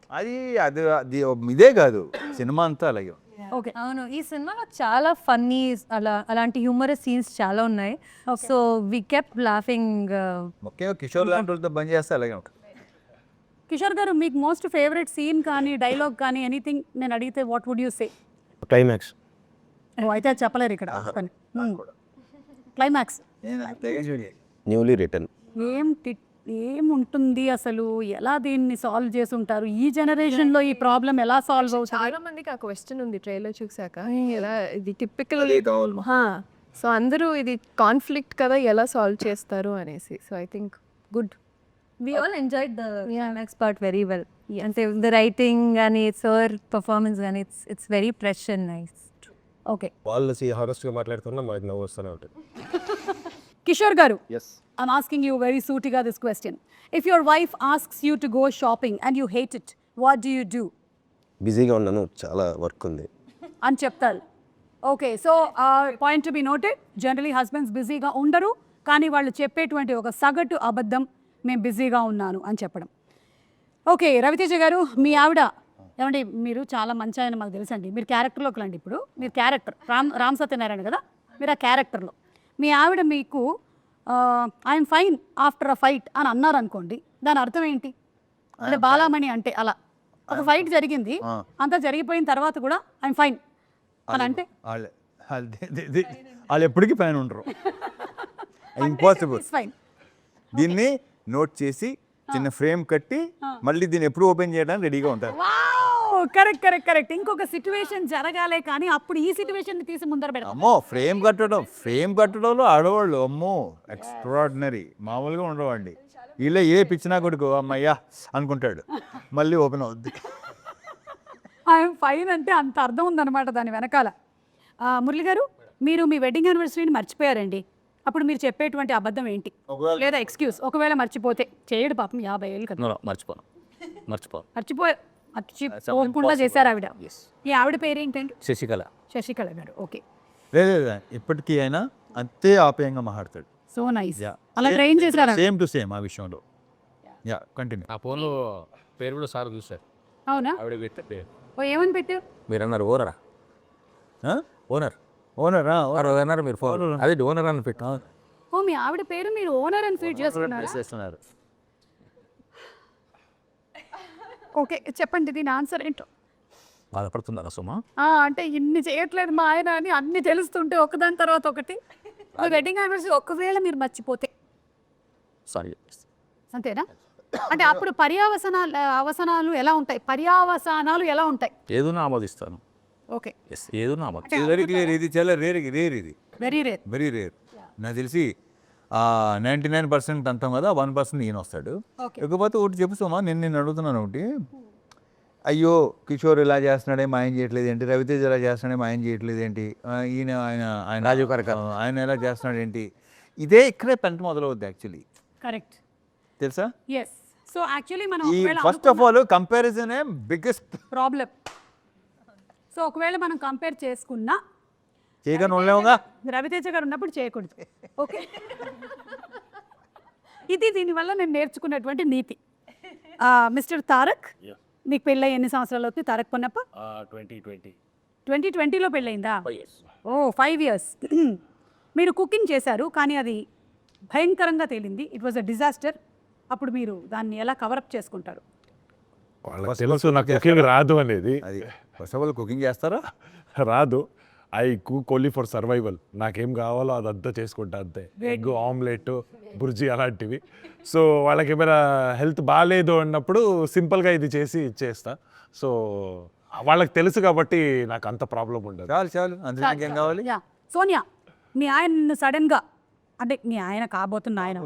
అది ఇదే కాదు, సినిమా అంతా అలాగే. ఓకే, అవును, ఈ సినిమాలో చాలా ఫన్నీ అలాంటి హ్యూమరస్ సీన్స్ చాలా ఉన్నాయి. So we kept laughing. ముఖ్యంగా కిషోర్ లాంటి వాళ్ళతో బంద్ చేస్తే అలాగే ఉంటుంది. కిషోర్ గారు, మీకు మోస్ట్ ఫేవరెట్ సీన్ కానీ డైలాగ్ కానీ ఎనీథింగ్ నేను అడిగితే what would you say? Climax. ఓ అయితే అది చెప్పలేరు ఇక్కడ క్లైమాక్స్ న్యూలీ రిటర్న్. ఏముంటుంది అసలు, ఎలా దీన్ని సాల్వ్ చేసి ఉంటారు, ఈ జనరేషన్ లో ఈ ప్రాబ్లం ఎలా సాల్వ్ అవుతుంది? చాలా మందికి ఆ క్వశ్చన్ ఉంది ట్రైలర్ చూసాక, ఎలా ఇది టిపికల్. సో అందరూ ఇది కాన్ఫ్లిక్ట్ కదా, ఎలా సాల్వ్ చేస్తారు అనేసి. So I think good. We all enjoyed the climax part very well. And the writing and sir performance and it's very fresh and nice. Okay వాళ్ళు హానెస్ట్గా మాట్లాడుతున్నా మాకు నవ్వు వస్తూనే ఉంటుంది. కిషోర్ గారు, I'm asking you very sootiga this question. If your wife asks you to go shopping and you hate it, what do you do? బిజీగా ఉన్నాను, చాలా వర్క్ ఉంది అని చెప్తారు. Okay, so point to be noted. Generally husbands బిజీగా ఉండరు, కానీ వాళ్ళు చెప్పేటువంటి ఒక సగటు అబద్ధం, మేము బిజీగా ఉన్నాను అని చెప్పడం. ఓకే, రవితేజ గారు, మీ ఆవిడ ఏమండి, మీరు చాలా మంచి ఆయన మాకు తెలుసండి, మీరు క్యారెక్టర్లోకి రండి. ఇప్పుడు మీరు క్యారెక్టర్ రామ్ సత్యనారాయణ కదా, మీరు ఆ క్యారెక్టర్లో మీ ఆవిడ మీకు I'm fine after a fight అని అన్నారు అనుకోండి, దాని అర్థం ఏంటి? అంటే బాలామణి అంటే అలా ఒక ఫైట్ జరిగింది, అంతా జరిగిపోయిన తర్వాత కూడా ఐఎమ్ ఫైన్ అని అంటే వాళ్ళు ఎప్పటికీ పైన ఉండరు. ఇంపాసిబుల్. ఫైన్. దీన్ని నోట్ చేసి చిన్న ఫ్రేమ్ కట్టి మళ్ళీ దీన్ని ఎప్పుడు ఓపెన్ చేయడానికి రెడీగా ఉంటారు. Correct correct correct. ఇంకొక సిచ్యువేషన్ జరగాలే కానీ అప్పుడు ఈ సిచ్యువేషన్ తీసి ముందర పెడతాం. అమ్మో, ఫ్రేమ్ కట్టడంలో ఆడవాళ్ళు అమ్మో ఎక్స్ట్రాడినరీ, మామూలుగా ఉండవండి. వీళ్ళే ఏ పిచ్చినా కొడుకు అమ్మయ్యా అనుకుంటాడు, మళ్ళీ ఓపెన్ అవుద్ది. ఐఎమ్ ఫైన్ అంటే అంత అర్థం ఉందన్నమాట దాని వెనకాల. మురళి గారు, మీరు మీ వెడ్డింగ్ యానివర్సరీని మర్చిపోయారండి, అప్పుడు మీరు చెప్పేటువంటి అబద్ధం ఏంటి, లేదా ఎక్స్క్యూజ్? ఒకవేళ మర్చిపోతే, చేయడు పాపం 50 ఏళ్ళు కదా, మర్చిపోకుండా చేశారు ఆవిడ. ఈ ఆవిడ పేరు ఏంటండి? శశికళ గారు. ఓకే, లేదా ఇప్పటికీ అయినా అంతే ఆప్యాయంగా మాట్లాడతాడు. So nice. అలా ట్రైన్ చేశారా? సేమ్ టు సేమ్ ఆ విషయంలో. Yeah, continue. ఆ ఫోన్లో పేరు కూడా సార్ చూసారు. అవునా? ఆవిడ పెట్టే ఓ, ఏమని పెట్టారు? మీరు అన్నారు ఓనరా, ఓనరా అన్నారు మీరు ఫోన్, అదే ఓనర్ అని పెట్టా. ఓ, మీ ఆవిడ పేరు మీరు ఓనర్ అని ఫీడ్ చేస్తున్నారు. ఓకే, చెప్పండి దీని ఆన్సర్ ఏంటో. బాధపడుతున్నారా సుమా? అంటే ఇన్ని చేయట్లేదు మా ఆయన అని అన్ని తెలుస్తుంటే ఒకదాని తర్వాత ఒకటి. వెడ్డింగ్ యానివర్సరీ ఒకవేళ మీరు మర్చిపోతే సారీ, అంతేనా? అంటే అప్పుడు పర్యావసనాలు ఎలా ఉంటాయి? పర్యావసానాలు ఎలా ఉంటాయి? ఏదైనా ఆమోదిస్తాను. ఓకే, ఏదైనా ఆమోదిస్తాను. Very clear. ఇది చాలా రేర్ ఇది, వెరీ రేర్. నాకు తెలిసి 99% అంటాం కదా, 1% ఈయన వస్తాడు. ఇకపోతే ఒకటి చెప్పుతామా, నేను అడుగుతున్నాను ఒకటి. అయ్యో కిషోర్ ఇలా చేస్తున్నాడే మా ఆయన చేయట్లేదు ఏంటి, రవితేజ ఇలా చేస్తున్నాడే మా ఆయన చేయట్లేదు ఏంటి, ఆయన రాజీవ్ కనకాల ఆయన ఎలా చేస్తున్నాడు ఏంటి, ఇదే ఇక్కడే పెంట మొదలవుద్ది యాక్చువల్లీ. కరెక్ట్, తెలుసా? ఎస్. సో యాక్చువల్లీ మనం ఈ first of all comparison biggest problem. So ఒకవేళ మనం కంపేర్ చేసుకున్నా చేయగానే ఉండలేముగా, రవితేజ గారు ఉన్నప్పుడు చేయకూడదు. ఓకే, ఇది దీనివల్ల నేను నేర్చుకున్నటువంటి నీతి. మిస్టర్ తారక్, మీకు పెళ్ళై ఎన్ని సంవత్సరాలు అవుతుంది తారక్ పొన్నప్ప? 2020లో పెళ్ళయిందా? ఓ, 5 years. మీరు కుకింగ్ చేశారు, కానీ అది భయంకరంగా తేలింది, ఇట్ వాజ్ అ డిజాస్టర్. అప్పుడు మీరు దాన్ని ఎలా కవరప్ చేసుకుంటారు? వాళ్ళకి తెలుసు నాకు కుకింగ్ రాదు అనేది. అది ఫస్ట్ ఆఫ్ ఆల్ కుకింగ్ చేస్తారా? రాదు. I cook only for survival. నాకేం కావాలో అదంతా చేసుకుంటా అంతే. ఎగ్ ఆమ్లెట్, బుర్జీ అలాంటివి. సో వాళ్ళకి ఏమైనా హెల్త్ బాగాలేదు అన్నప్పుడు సింపుల్గా ఇది చేసి ఇచ్చేస్తా. సో వాళ్ళకి తెలుసు కాబట్టి నాకు అంత ప్రాబ్లం ఉండదు. చాలు అంతే, నాకేం కావాలి? సోనియా, మీ ఆయన సడన్గా, అంటే మీ ఆయన కాబోతున్న ఆయన,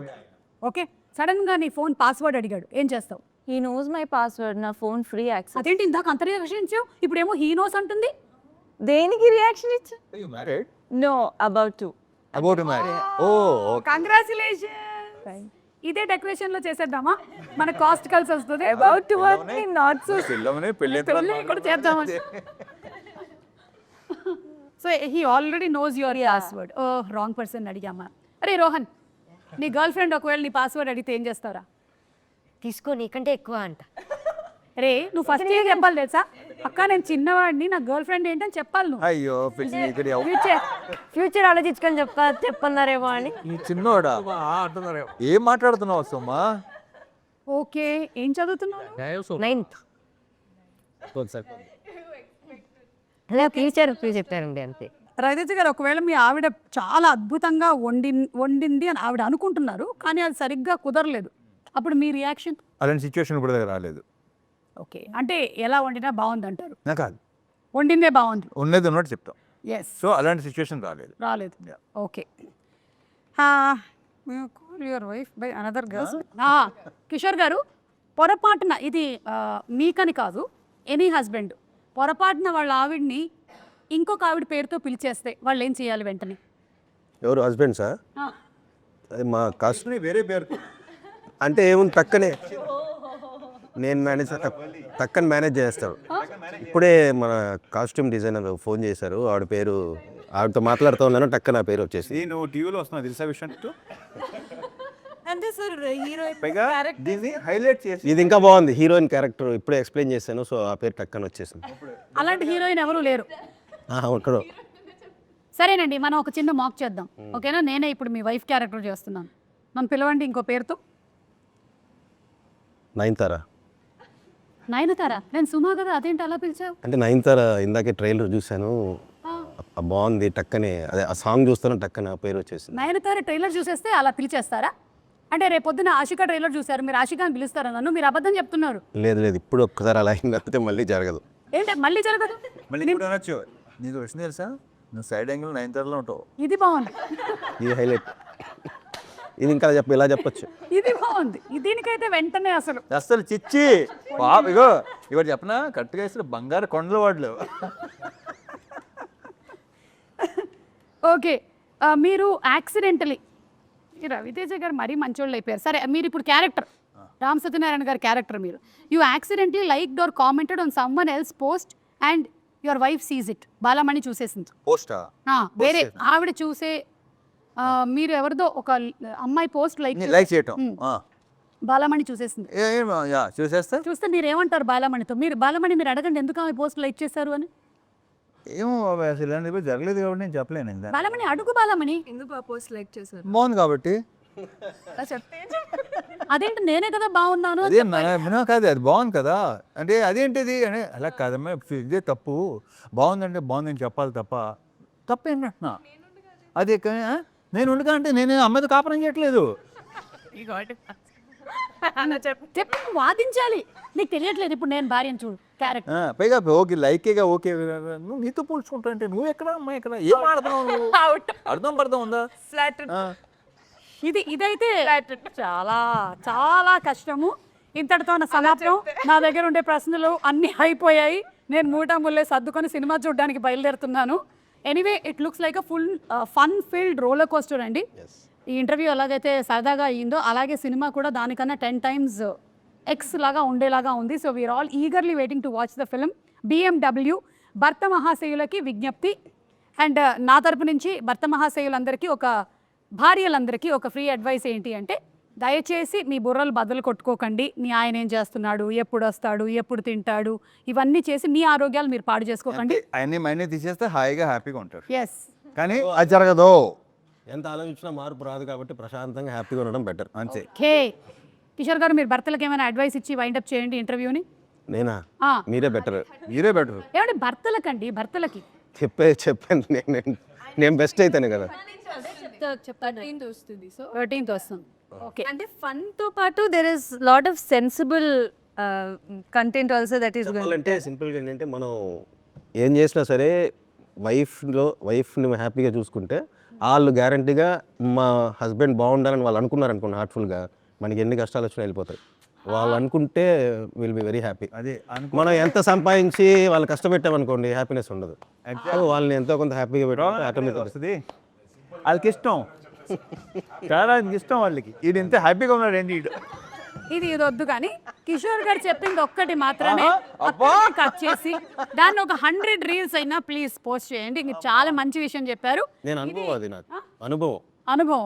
ఓకే, సడన్గా నీ ఫోన్ పాస్వర్డ్ అడిగాడు, ఏం చేస్తావు? హీ నోస్ మై పాస్వర్డ్, నా ఫోన్ ఫ్రీ యాక్సెస్. అదేంటి ఇందాక అంత రియాక్షన్ ఇచ్చావు, ఇప్పుడేమో హీ నోస్ అంటుంది? దేనికి రియాక్షన్ ఇచ్చా? No, about to marriage. Oh, congratulation. ఇదే డెకరేషన్ లో చేసేద్దామా, మన కాస్ట్ కలిసి వస్తుంది. అబౌట్ టు నాట్ సో పెళ్ళి కూడా చేద్దామా? So he already knows your password. ఓ, రాంగ్ పర్సన్ అడిగామా? అరే రోహన్, నీ గర్ల్ ఫ్రెండ్ ఒకవేళ నీ పాస్వర్డ్ అడిగితే ఏం చేస్తారా? తీసుకో, నీకంటే ఎక్కువ అంట. రే, నువ్వు ఫస్ట్ ఏం చెప్పాలి తెలుసా? అక్క, నేను చిన్నవాడిని, నా గర్ల్ ఫ్రెండ్ ఏంటని చెప్పాలి నువ్వు. అయ్యో, ఫ్యూచర్ ఆలోచించుకొని చెప్పన్నారేమో అని. చిన్నోడా ఏం మాట్లాడుతున్నావు సోమా? ఓకే, ఏం చదువుతున్నావు? 9th. అలా ఫ్యూచర్ చెప్పారండి అంతే. రవితేజ గారు ఒకవేళ మీ ఆవిడ చాలా అద్భుతంగా వండింది అని ఆవిడ అనుకుంటున్నారు, కానీ అది సరిగ్గా కుదరలేదు, అప్పుడు మీ రియాక్షన్? అలాంటి సిచ్యువేషన్ ఇప్పుడు దగ్గర రాలేదు. ఓకే, అంటే ఎలా వండినా బాగుంది అంటారు, నా కాదు, వండిందే బాగుంది, ఉన్నది ఉన్నట్టు చెప్తాం. ఎస్, సో అలాంటి సిచ్యువేషన్ రాలేదు. రాలేదు. Yeah. Okay, your wife by another girls. Kishore గారు, పొరపాటున ఇది మీకని కాదు, ఎనీ హస్బెండ్ పొరపాటున వాళ్ళ ఆవిడ్ని ఇంకొక ఆవిడ పేరుతో పిలిచేస్తే వాళ్ళు ఏం చేయాలి వెంటనే? ఎవరు హస్బెండ్సా? అది మా కాస్ట్ వేరే పేరు అంటే ఏముంది, టక్కనే నేను మేనేజ్ టక్కని మేనేజ్ చేస్తాడు. ఇప్పుడే మన కాస్ట్యూమ్ డిజైనర్ ఫోన్ చేశారు, ఆవిడ పేరు, ఆవిడతో మాట్లాడుతూ ఉన్నాను, టక్క నా పేరు వచ్చేసి. నువ్వు టీవీలో వస్తున్నావు తెలుసా విషయం? అంటే సార్ హీరో పైగా దీన్ని హైలైట్ చేసి ఇది ఇంకా బాగుంది, హీరోయిన్ క్యారెక్టర్ ఇప్పుడే ఎక్స్ప్లెయిన్ చేశాను, సో ఆ పేరు టక్కని వచ్చేసింది. అలాంటి హీరోయిన్ ఎవరు లేరు. ఇక్కడ సరేనండి, మనం ఒక చిన్న మాక్ చేద్దాం, ఓకేనా? నేనే ఇప్పుడు మీ వైఫ్ క్యారెక్టర్ చేస్తున్నాను, నన్ను పిలవండి ఇంకో పేరుతో. నయనతార. నయనతార? నేను సుమా కదా, అదేంటి అలా పిలిచావు? అంటే నయనతార ఇందాకే ట్రైలర్ చూశాను, బాగుంది, టక్కనే అదే ఆ సాంగ్ చూస్తాను, టక్కనే ఆ పేరు వచ్చేసింది. నయనతార ట్రైలర్ చూసేస్తే అలా పిలిచేస్తారా? అంటే రేపొద్దున ఆషికా ట్రైలర్ చూసారు, మీరు ఆషికాని పిలుస్తారా నన్ను? మీరు అబద్ధం చెప్తున్నారు. లేదు లేదు, ఇప్పుడు ఒక్కసారి అలా అయింది, తప్పితే మళ్ళీ జరగదు. ఏంటి మళ్ళీ జరగదు? మళ్ళీ ఇప్పుడు అనొచ్చు, నీకు వచ్చింది తెలుసా, నువ్వు సైడ్ యాంగిల్ 9 ఉంటావు. ఇది బాగుంది, ఇది హైలైట్, ఇది ఇంకా ఇలా చెప్పొచ్చు. ఇది బాగుంది, దీనికైతే వెంటనే అసలు చిచ్చి పాప, ఇగో ఇవాడు చెప్పనా, కరెక్ట్గా ఇస్తారు బంగారు కొండల వాడులు. ఓకే, మీరు యాక్సిడెంటలీ, రవితేజ గారు మరీ మంచోళ్ళు అయిపోయారు. సరే, మీరు ఇప్పుడు క్యారెక్టర్ రామ్ సత్యనారాయణ గారి క్యారెక్టర్, మీరు you accidentally liked or commented on someone else post and your wife sees it. Balamani చూసేసింది. పోస్టా? వేరే ఆవిడ చూసే, మీరు ఎవరిదో ఒక అమ్మాయి పోస్ట్ లైక్ చేయటం బాలమణి చూసేసింది. చూసేస్తా. చూస్తే మీరు ఏమంటారు బాలమణితో? బాలమణి మీరు అడగండి ఎందుకు ఆమె పోస్ట్ లైక్ చేశారు అని. ఏమో అసలు ఇలాంటివి జరగలేదు కాబట్టి నేను చెప్పలేను. బాలమణి అడుగు, బాలమణి ఎందుకు ఆ పోస్ట్ లైక్ చేశారు? బాగుంది కాబట్టి. అదేంటి, నేనే కదా బాగున్నాను. అదే కాదు, అది బాగుంది కదా అంటే అదేంటిది అని అలా కాదమ్మా, ఇదే తప్పు, బాగుందంటే బాగుందని చెప్పాలి తప్ప తప్పేంటంటున్నా. అదే నేను ఉండగా అంటే నేను అమ్మాయితో కాపురం చేయట్లేదు. చెప్పి వాదించాలి, నీకు తెలియట్లేదు. ఇప్పుడు నేను భార్యను చూడు క్యారెక్టర్, పైగా ఓకే లైకేగా ఓకే, నువ్వు నీతో పోల్చుకుంటా అంటే నువ్వు ఎక్కడ అమ్మాయి ఎక్కడ, ఏం ఆడుతున్నావు, అర్థం పడతాం ఉందా? ఇదైతే చాలా చాలా కష్టము. ఇంతటితో నా సమాప్తం. నా దగ్గర ఉండే ప్రశ్నలు అన్నీ అయిపోయాయి. నేను మూలే సర్దుకొని సినిమా చూడడానికి బయలుదేరుతున్నాను. Anyway, it looks like a full fun filled roller coaster అండి. ఈ ఇంటర్వ్యూ ఎలాగైతే సరదాగా అయ్యిందో అలాగే సినిమా కూడా దానికన్నా 10 times ఎక్స్ లాగా ఉండేలాగా ఉంది. So we are all eagerly waiting to watch the film. BMW భర్త మహాశయులకి విజ్ఞప్తి. అండ్ నా తరపు నుంచి భర్త మహాశయులందరికీ, భార్యలందరికీ ఒక ఫ్రీ అడ్వైస్ ఏంటి అంటే, దయచేసి మీ బుర్రలు బదులు కొట్టుకోకండి. మీ ఆయన ఏం చేస్తున్నాడు, ఎప్పుడు వస్తాడు, ఎప్పుడు తింటాడు, ఇవన్నీ చేసి మీ ఆరోగ్యాలు మీరు పాడు చేసుకోకండి. ఆయన్ని మైండ్ తీసేస్తే హాయిగా హ్యాపీగా ఉంటారు. ఎస్, కానీ అది జరగదు. ఎంత ఆలోచించినా మార్పు రాదు కాబట్టి ప్రశాంతంగా హ్యాపీగా ఉండడం బెటర్. అంతే. ఓకే కిషోర్ గారు, మీరు భర్తలకు ఏమైనా అడ్వైస్ ఇచ్చి వైండప్ చేయండి ఇంటర్వ్యూని. నేనా? మీరే బెటర్. ఏమంటే భర్తలకండి, భర్తలకి చెప్పాను నేను బెస్ట్ అయితేనే కదా. 13th వస్తుంది. ఓకే, అంటే ఫన్ తో పాటు there is lot of sensible content also that is going. అంటే సింపుల్గా ఏంటంటే, మనం ఏం చేసినా సరే వైఫ్ని హ్యాపీగా చూసుకుంటే వాళ్ళు గ్యారంటీగా మా హస్బెండ్ బాగుండాలని వాళ్ళు అనుకున్నారనుకోండి, హార్ట్ఫుల్గా, మనకి ఎన్ని కష్టాలు వచ్చినా వెళ్ళిపోతాయి. వాళ్ళు అనుకుంటే విల్ బి వెరీ హ్యాపీ. అదే మనం ఎంత సంపాదించి వాళ్ళు కష్టపెట్టామనుకోండి, హ్యాపీనెస్ ఉండదు. వాళ్ళని ఎంతో కొంత హ్యాపీగా పెట్టాలి, ఆటోమేటిక్ వస్తుంది. వాళ్ళకి ఇష్టం, చాలా ఇష్టం వాళ్ళకి. ఇది ఎంత హ్యాపీగా ఉన్నాడు ఏంటి. ఇది వద్దు కానీ కిషోర్ గారు చెప్పింది ఒక్కటి మాత్రమే కట్ చేసి దాన్ని ఒక 100 reels అయినా ప్లీజ్ పోస్ట్ చేయండి. ఇంక చాలా మంచి విషయం చెప్పారు. నేను అనుభవం, అది నాకు అనుభవం.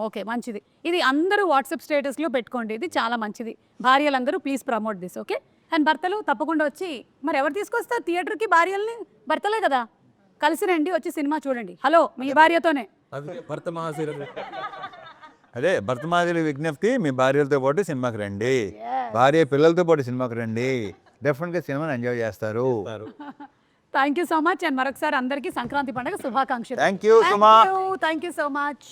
ఓకే, మంచిది. ఇది అందరూ వాట్సాప్ స్టేటస్లో పెట్టుకోండి, ఇది చాలా మంచిది. భార్యలందరూ please promote this. Okay, and భర్తలు తప్పకుండా వచ్చి, మరి ఎవరు తీసుకొస్తారు థియేటర్కి భార్యల్ని? భర్తలే కదా, కలిసి రండి, వచ్చి సినిమా చూడండి. హలో, మీ భార్యతోనే. భర్త మహాశీల అదే భర్త మహాశయుల విజ్ఞప్తి, మీ భార్యలతో పాటు సినిమాకి రండి, భార్య పిల్లలతో పాటు సినిమాకి రండి. డెఫినెట్గా సినిమాని ఎంజాయ్ చేస్తారు. Thank you so much and మరొకసారి అందరికీ సంక్రాంతి పండుగ శుభాకాంక్షలు Thank you, Suma. Thank you so much